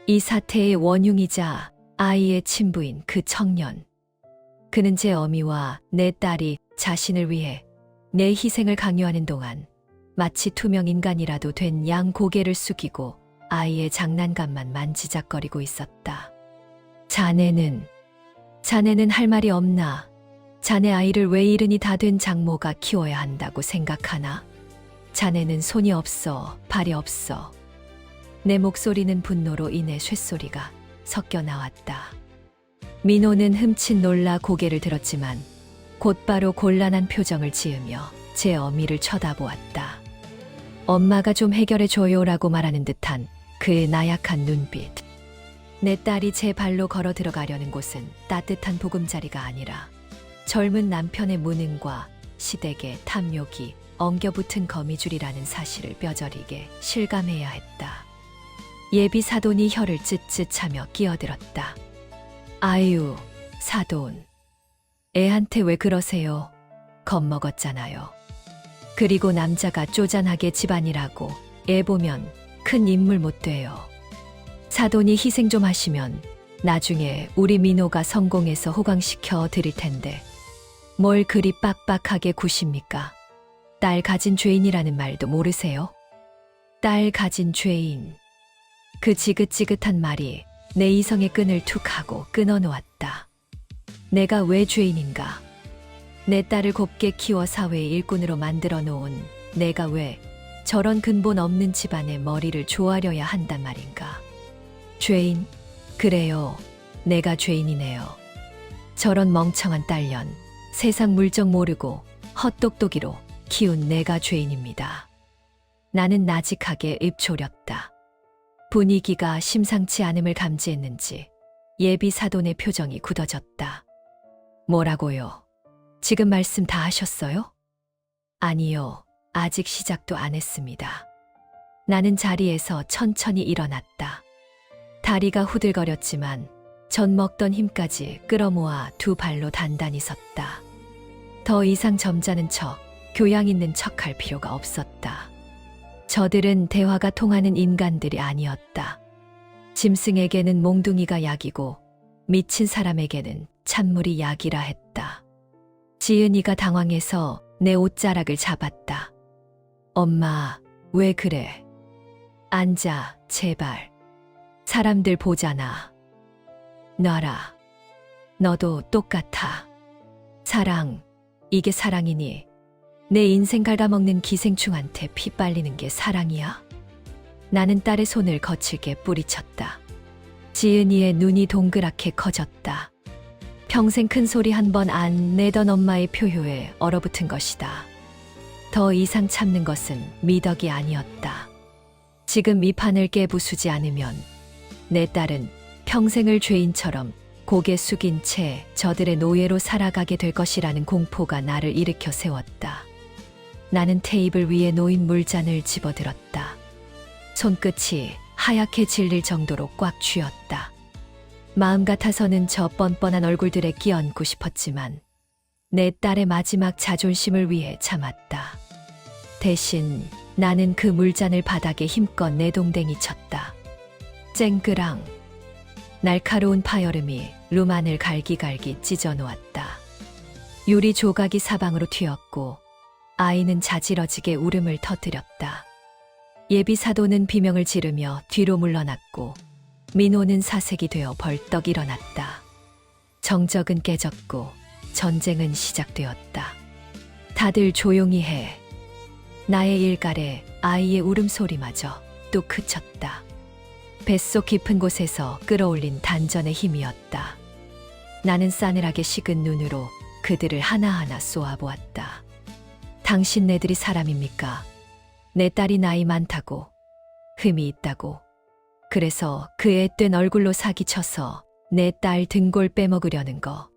이 사태의 원흉이자 아이의 친부인 그 청년. 그는 제 어미와 내 딸이 자신을 위해 내 희생을 강요하는 동안 마치 투명 인간이라도 된 양 고개를 숙이고 아이의 장난감만 만지작거리고 있었다. 자네는 할 말이 없나? 자네 아이를 왜 이른이 다 된 장모가 키워야 한다고 생각하나? 자네는 손이 없어, 발이 없어. 내 목소리는 분노로 인해 쇳소리가 섞여 나왔다. 민호는 흠칫 놀라 고개를 들었지만 곧바로 곤란한 표정을 지으며 제 어미를 쳐다보았다. 엄마가 좀 해결해줘요라고 말하는 듯한 그 나약한 눈빛. 내 딸이 제 발로 걸어 들어가려는 곳은 따뜻한 보금자리가 아니라 젊은 남편의 무능과 시댁의 탐욕이 엉겨붙은 거미줄이라는 사실을 뼈저리게 실감해야 했다. 예비 사돈이 혀를 쯧쯧하며 끼어들었다. 아유, 사돈. 애한테 왜 그러세요? 겁먹었잖아요. 그리고 남자가 쪼잔하게 집안이라고 애 보면 큰 인물 못 돼요. 사돈이 희생 좀 하시면 나중에 우리 민호가 성공해서 호강시켜 드릴 텐데 뭘 그리 빡빡하게 구십니까? 딸 가진 죄인이라는 말도 모르세요? 딸 가진 죄인. 그 지긋지긋한 말이 내 이성의 끈을 툭 하고 끊어놓았다. 내가 왜 죄인인가? 내 딸을 곱게 키워 사회의 일꾼으로 만들어 놓은 내가 왜 저런 근본 없는 집안의 머리를 조아려야 한단 말인가? 죄인? 그래요. 내가 죄인이네요. 저런 멍청한 딸년, 세상 물정 모르고 헛똑똑이로 키운 내가 죄인입니다. 나는 나직하게 입 조렸다. 분위기가 심상치 않음을 감지했는지 예비 사돈의 표정이 굳어졌다. 뭐라고요? 지금 말씀 다 하셨어요? 아니요. 아직 시작도 안 했습니다. 나는 자리에서 천천히 일어났다. 다리가 후들거렸지만 전 먹던 힘까지 끌어모아 두 발로 단단히 섰다. 더 이상 점잖은 척, 교양 있는 척할 필요가 없었다. 저들은 대화가 통하는 인간들이 아니었다. 짐승에게는 몽둥이가 약이고 미친 사람에게는 찬물이 약이라 했다. 지은이가 당황해서 내 옷자락을 잡았다. 엄마, 왜 그래? 앉아, 제발. 사람들 보잖아. 놔라. 너도 똑같아. 사랑, 이게 사랑이니? 내 인생 갉아먹는 기생충한테 피 빨리는 게 사랑이야? 나는 딸의 손을 거칠게 뿌리쳤다. 지은이의 눈이 동그랗게 커졌다. 평생 큰 소리 한 번 안 내던 엄마의 표효에 얼어붙은 것이다. 더 이상 참는 것은 미덕이 아니었다. 지금 이 판을 깨부수지 않으면 내 딸은 평생을 죄인처럼 고개 숙인 채 저들의 노예로 살아가게 될 것이라는 공포가 나를 일으켜 세웠다. 나는 테이블 위에 놓인 물잔을 집어들었다. 손끝이 하얗게 질릴 정도로 꽉 쥐었다. 마음 같아서는 저 뻔뻔한 얼굴들에 끼얹고 싶었지만 내 딸의 마지막 자존심을 위해 참았다. 대신 나는 그 물잔을 바닥에 힘껏 내동댕이 쳤다. 쨍그랑. 날카로운 파여름이 루만을 갈기갈기 찢어 놓았다. 유리 조각이 사방으로 튀었고 아이는 자지러지게 울음을 터뜨렸다. 예비 사도는 비명을 지르며 뒤로 물러났고 민호는 사색이 되어 벌떡 일어났다. 정적은 깨졌고 전쟁은 시작되었다. 다들 조용히 해. 나의 일갈에 아이의 울음소리마저 뚝 그쳤다. 뱃속 깊은 곳에서 끌어올린 단전의 힘이었다. 나는 싸늘하게 식은 눈으로 그들을 하나하나 쏘아보았다. 당신네들이 사람입니까? 내 딸이 나이 많다고, 흠이 있다고, 그래서 그 앳된 얼굴로 사기쳐서 내 딸 등골 빼먹으려는 거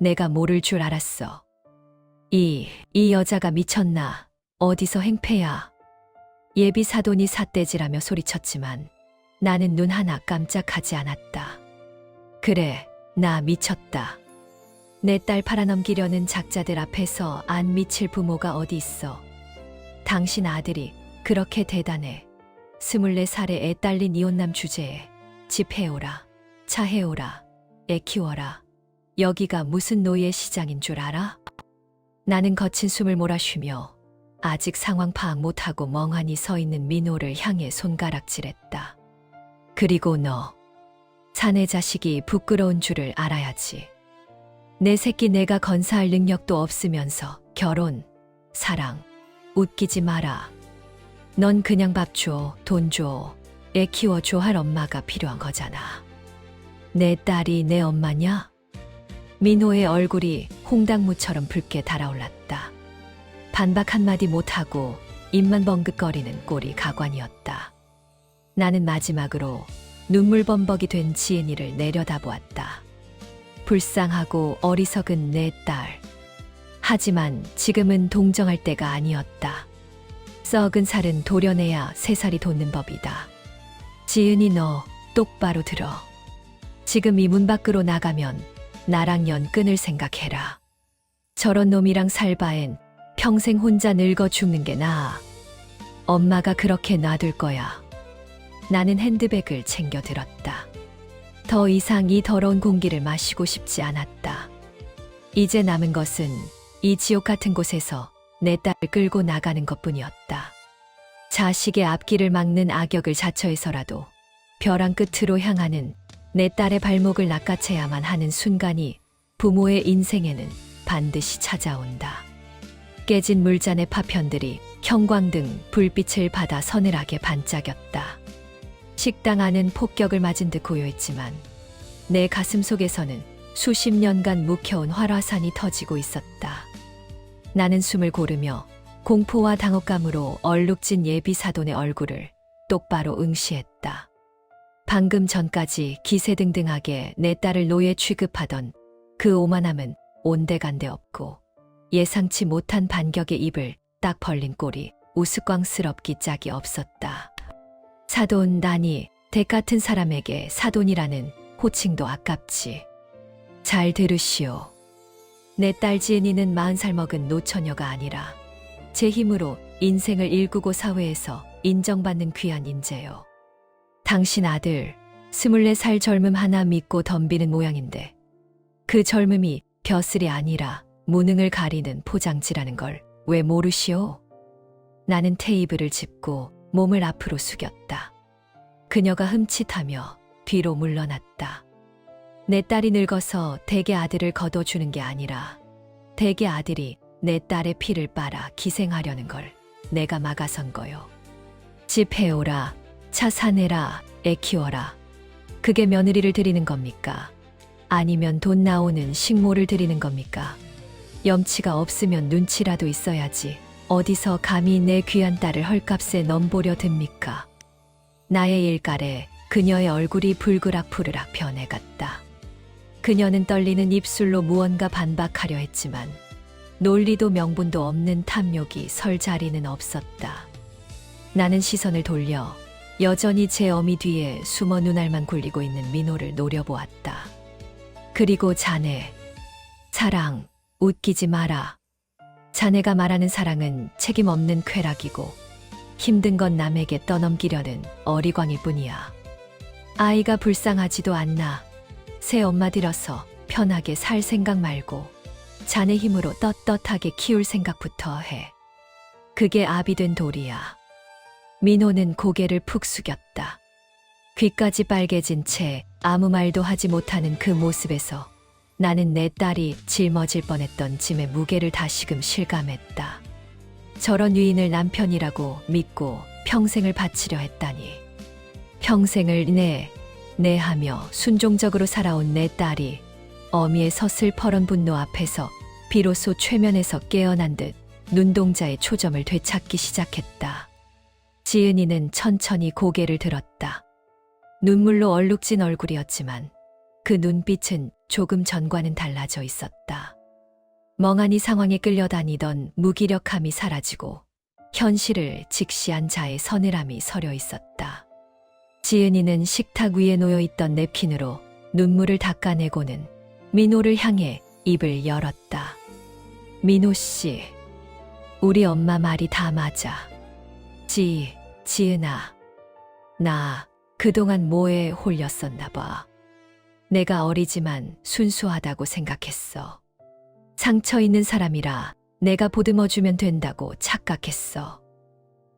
내가 모를 줄 알았어. 이 여자가 미쳤나? 어디서 행패야? 예비 사돈이 삿대질하며 소리쳤지만 나는 눈 하나 깜짝하지 않았다. 그래, 나 미쳤다. 내 딸 팔아넘기려는 작자들 앞에서 안 미칠 부모가 어디 있어. 당신 아들이 그렇게 대단해. 24살에 애 딸린 이혼남 주제에 집 해오라, 차 해오라, 애 키워라. 여기가 무슨 노예 시장인 줄 알아? 나는 거친 숨을 몰아쉬며 아직 상황 파악 못하고 멍하니 서 있는 민호를 향해 손가락질했다. 그리고 너, 사내 자식이 부끄러운 줄을 알아야지. 내 새끼 내가 건사할 능력도 없으면서 결혼, 사랑, 웃기지 마라. 넌 그냥 밥 줘, 돈 줘, 애 키워줘 할 엄마가 필요한 거잖아. 내 딸이 내 엄마냐? 민호의 얼굴이 홍당무처럼 붉게 달아올랐다. 반박 한마디 못하고 입만 벙긋거리는 꼴이 가관이었다. 나는 마지막으로 눈물범벅이 된 지은이를 내려다보았다. 불쌍하고 어리석은 내 딸. 하지만 지금은 동정할 때가 아니었다. 썩은 살은 도려내야 새살이 돋는 법이다. 지은이 너 똑바로 들어. 지금 이 문 밖으로 나가면 나랑 연 끊을 생각해라. 저런 놈이랑 살 바엔 평생 혼자 늙어 죽는 게 나아. 엄마가 그렇게 놔둘 거야. 나는 핸드백을 챙겨 들었다. 더 이상 이 더러운 공기를 마시고 싶지 않았다. 이제 남은 것은 이 지옥 같은 곳에서 내 딸을 끌고 나가는 것뿐이었다. 자식의 앞길을 막는 악역을 자처해서라도 벼랑 끝으로 향하는 내 딸의 발목을 낚아채야만 하는 순간이 부모의 인생에는 반드시 찾아온다. 깨진 물잔의 파편들이 형광등 불빛을 받아 서늘하게 반짝였다. 식당 안은 폭격을 맞은 듯 고요했지만 내 가슴 속에서는 수십 년간 묵혀온 활화산이 터지고 있었다. 나는 숨을 고르며 공포와 당혹감으로 얼룩진 예비 사돈의 얼굴을 똑바로 응시했다. 방금 전까지 기세등등하게 내 딸을 노예 취급하던 그 오만함은 온데간데 없고 예상치 못한 반격의 입을 딱 벌린 꼴이 우스꽝스럽기 짝이 없었다. 사돈 나니 댁 같은 사람에게 사돈이라는 호칭도 아깝지. 잘 들으시오. 내 딸 지은이는 40살 먹은 노처녀가 아니라 제 힘으로 인생을 일구고 사회에서 인정받는 귀한 인재요. 당신 아들 24살 젊음 하나 믿고 덤비는 모양인데 그 젊음이 벼슬이 아니라 무능을 가리는 포장지라는 걸 왜 모르시오? 나는 테이블을 짚고 몸을 앞으로 숙였다. 그녀가 흠칫하며 뒤로 물러났다. 내 딸이 늙어서 댁의 아들을 거둬주는 게 아니라 댁의 아들이 내 딸의 피를 빨아 기생하려는 걸 내가 막아선 거요. 집 해오라, 차 사내라, 애 키워라. 그게 며느리를 드리는 겁니까? 아니면 돈 나오는 식모를 드리는 겁니까? 염치가 없으면 눈치라도 있어야지. 어디서 감히 내 귀한 딸을 헐값에 넘보려 듭니까? 나의 일갈에 그녀의 얼굴이 불그락푸르락 변해갔다. 그녀는 떨리는 입술로 무언가 반박하려 했지만 논리도 명분도 없는 탐욕이 설 자리는 없었다. 나는 시선을 돌려 여전히 제 어미 뒤에 숨어 눈알만 굴리고 있는 민호를 노려보았다. 그리고 자네, 사랑, 웃기지 마라. 자네가 말하는 사랑은 책임 없는 쾌락이고 힘든 건 남에게 떠넘기려는 어리광일 뿐이야. 아이가 불쌍하지도 않나. 새 엄마 들어서 편하게 살 생각 말고 자네 힘으로 떳떳하게 키울 생각부터 해. 그게 압이 된 도리야. 민호는 고개를 푹 숙였다. 귀까지 빨개진 채 아무 말도 하지 못하는 그 모습에서 나는 내 딸이 짊어질 뻔했던 짐의 무게를 다시금 실감했다. 저런 유인을 남편이라고 믿고 평생을 바치려 했다니. 평생을 내 하며 순종적으로 살아온 내 딸이 어미의 서슬퍼런 분노 앞에서 비로소 최면에서 깨어난 듯 눈동자의 초점을 되찾기 시작했다. 지은이는 천천히 고개를 들었다. 눈물로 얼룩진 얼굴이었지만 그 눈빛은 조금 전과는 달라져 있었다. 멍하니 상황에 끌려다니던 무기력함이 사라지고 현실을 직시한 자의 서늘함이 서려 있었다. 지은이는 식탁 위에 놓여있던 냅킨으로 눈물을 닦아내고는 민호를 향해 입을 열었다. 민호 씨, 우리 엄마 말이 다 맞아. 지은아, 나 그동안 뭐에 홀렸었나 봐. 내가 어리지만 순수하다고 생각했어. 상처 있는 사람이라 내가 보듬어주면 된다고 착각했어.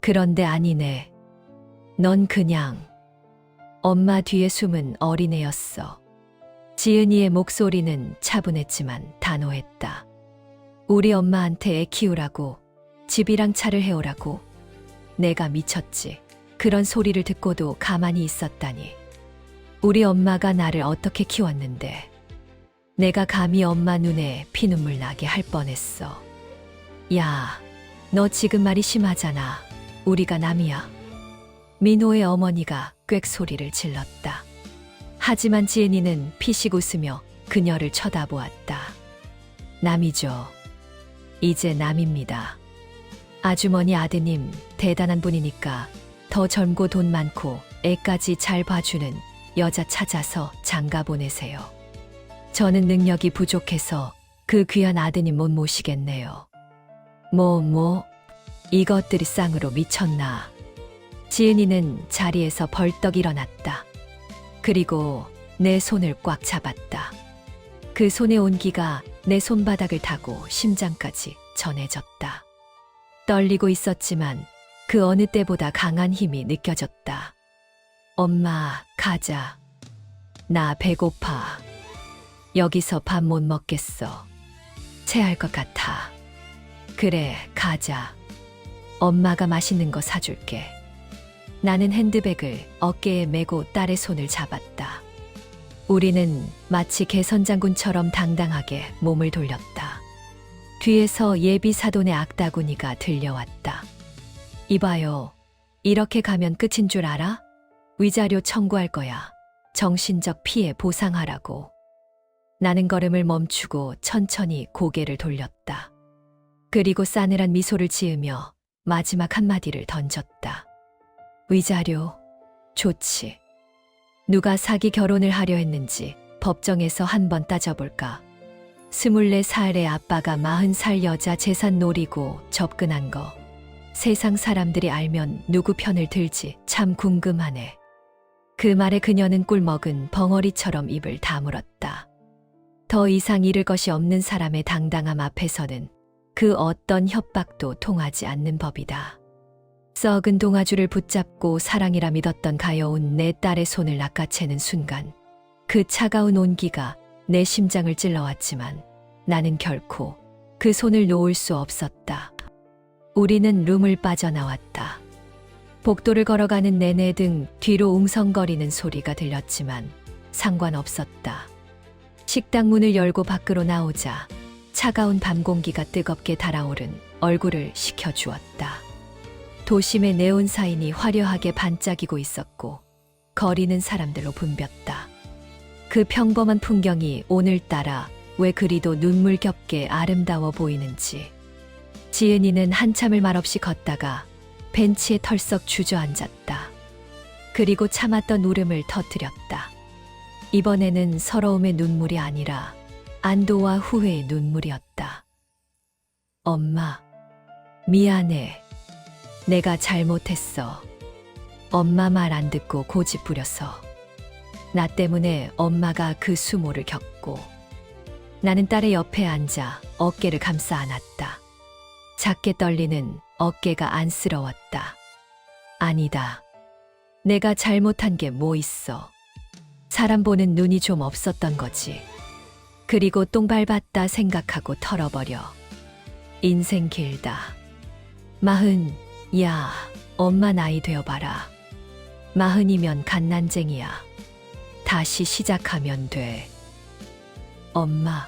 그런데 아니네. 넌 그냥 엄마 뒤에 숨은 어린애였어. 지은이의 목소리는 차분했지만 단호했다. 우리 엄마한테 애 키우라고, 집이랑 차를 해오라고. 내가 미쳤지. 그런 소리를 듣고도 가만히 있었다니. 우리 엄마가 나를 어떻게 키웠는데 내가 감히 엄마 눈에 피눈물 나게 할 뻔했어. 야, 너 지금 말이 심하잖아. 우리가 남이야. 민호의 어머니가 꽥소리를 질렀다. 하지만 지은이는 피식 웃으며 그녀를 쳐다보았다. 남이죠. 이제 남입니다. 아주머니 아드님 대단한 분이니까 더 젊고 돈 많고 애까지 잘 봐주는 여자 찾아서 장가 보내세요. 저는 능력이 부족해서 그 귀한 아드님 못 모시겠네요. 이것들이 쌍으로 미쳤나. 지은이는 자리에서 벌떡 일어났다. 그리고 내 손을 꽉 잡았다. 그 손의 온기가 내 손바닥을 타고 심장까지 전해졌다. 떨리고 있었지만 그 어느 때보다 강한 힘이 느껴졌다. 엄마, 가자. 나 배고파. 여기서 밥 못 먹겠어. 체할 것 같아. 그래, 가자. 엄마가 맛있는 거 사줄게. 나는 핸드백을 어깨에 메고 딸의 손을 잡았다. 우리는 마치 개선장군처럼 당당하게 몸을 돌렸다. 뒤에서 예비 사돈의 악다구니가 들려왔다. 이봐요. 이렇게 가면 끝인 줄 알아? 위자료 청구할 거야. 정신적 피해 보상하라고. 나는 걸음을 멈추고 천천히 고개를 돌렸다. 그리고 싸늘한 미소를 지으며 마지막 한마디를 던졌다. 위자료 좋지. 누가 사기 결혼을 하려 했는지 법정에서 한번 따져볼까. 24살의 아빠가 40살 여자 재산 노리고 접근한 거. 세상 사람들이 알면 누구 편을 들지 참 궁금하네. 그 말에 그녀는 꿀먹은 벙어리처럼 입을 다물었다. 더 이상 잃을 것이 없는 사람의 당당함 앞에서는 그 어떤 협박도 통하지 않는 법이다. 썩은 동아줄을 붙잡고 사랑이라 믿었던 가여운 내 딸의 손을 낚아채는 순간 그 차가운 온기가 내 심장을 찔러왔지만 나는 결코 그 손을 놓을 수 없었다. 우리는 룸을 빠져나왔다. 복도를 걸어가는 내내 등 뒤로 웅성거리는 소리가 들렸지만 상관없었다. 식당 문을 열고 밖으로 나오자 차가운 밤 공기가 뜨겁게 달아오른 얼굴을 식혀주었다. 도심의 네온 사인이 화려하게 반짝이고 있었고 거리는 사람들로 붐볐다. 그 평범한 풍경이 오늘따라 왜 그리도 눈물겹게 아름다워 보이는지. 지은이는 한참을 말없이 걷다가 벤치에 털썩 주저앉았다. 그리고 참았던 울음을 터뜨렸다. 이번에는 서러움의 눈물이 아니라 안도와 후회의 눈물이었다. 엄마, 미안해. 내가 잘못했어. 엄마 말 안 듣고 고집 부려서. 나 때문에 엄마가 그 수모를 겪고. 나는 딸의 옆에 앉아 어깨를 감싸 안았다. 작게 떨리는 어깨가 안쓰러웠다. 아니다. 내가 잘못한 게 뭐 있어. 사람 보는 눈이 좀 없었던 거지. 그리고 똥 밟았다 생각하고 털어버려. 인생 길다. 40, 야, 엄마 나이 되어봐라. 40이면 갓난쟁이야. 다시 시작하면 돼. 엄마.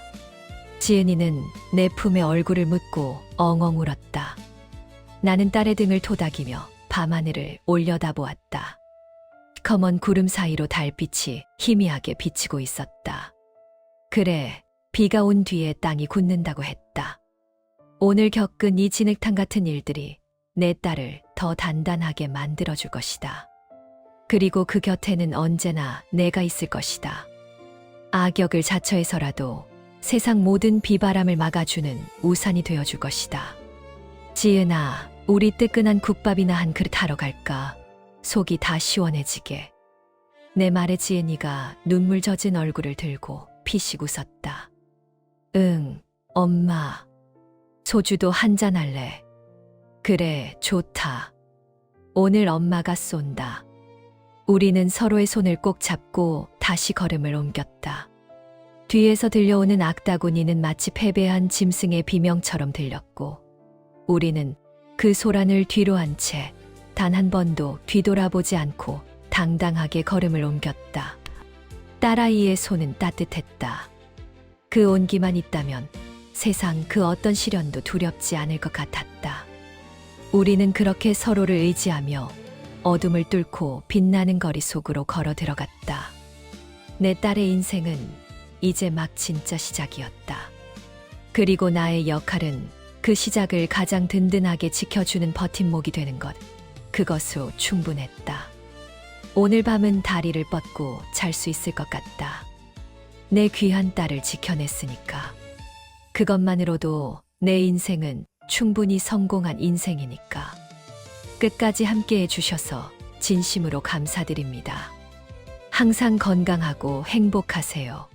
지은이는 내 품에 얼굴을 묻고 엉엉 울었다. 나는 딸의 등을 토닥이며 밤하늘을 올려다보았다. 시커먼 구름 사이로 달빛이 희미하게 비치고 있었다. 그래, 비가 온 뒤에 땅이 굳는다고 했다. 오늘 겪은 이 진흙탕 같은 일들이 내 딸을 더 단단하게 만들어줄 것이다. 그리고 그 곁에는 언제나 내가 있을 것이다. 악역을 자처해서라도 세상 모든 비바람을 막아주는 우산이 되어줄 것이다. 지은아, 우리 뜨끈한 국밥이나 한 그릇 하러 갈까? 속이 다 시원해지게. 내 말에 지은이가 눈물 젖은 얼굴을 들고 피식 웃었다. 응, 엄마. 소주도 한잔 할래. 그래, 좋다. 오늘 엄마가 쏜다. 우리는 서로의 손을 꼭 잡고 다시 걸음을 옮겼다. 뒤에서 들려오는 악다구니는 마치 패배한 짐승의 비명처럼 들렸고 우리는 그 소란을 뒤로 한 채 단 한 번도 뒤돌아보지 않고 당당하게 걸음을 옮겼다. 딸아이의 손은 따뜻했다. 그 온기만 있다면 세상 그 어떤 시련도 두렵지 않을 것 같았다. 우리는 그렇게 서로를 의지하며 어둠을 뚫고 빛나는 거리 속으로 걸어 들어갔다. 내 딸의 인생은 이제 막 진짜 시작이었다. 그리고 나의 역할은 그 시작을 가장 든든하게 지켜주는 버팀목이 되는 것. 그것으로 충분했다. 오늘 밤은 다리를 뻗고 잘 수 있을 것 같다. 내 귀한 딸을 지켜냈으니까. 그것만으로도 내 인생은 충분히 성공한 인생이니까. 끝까지 함께 해주셔서 진심으로 감사드립니다. 항상 건강하고 행복하세요.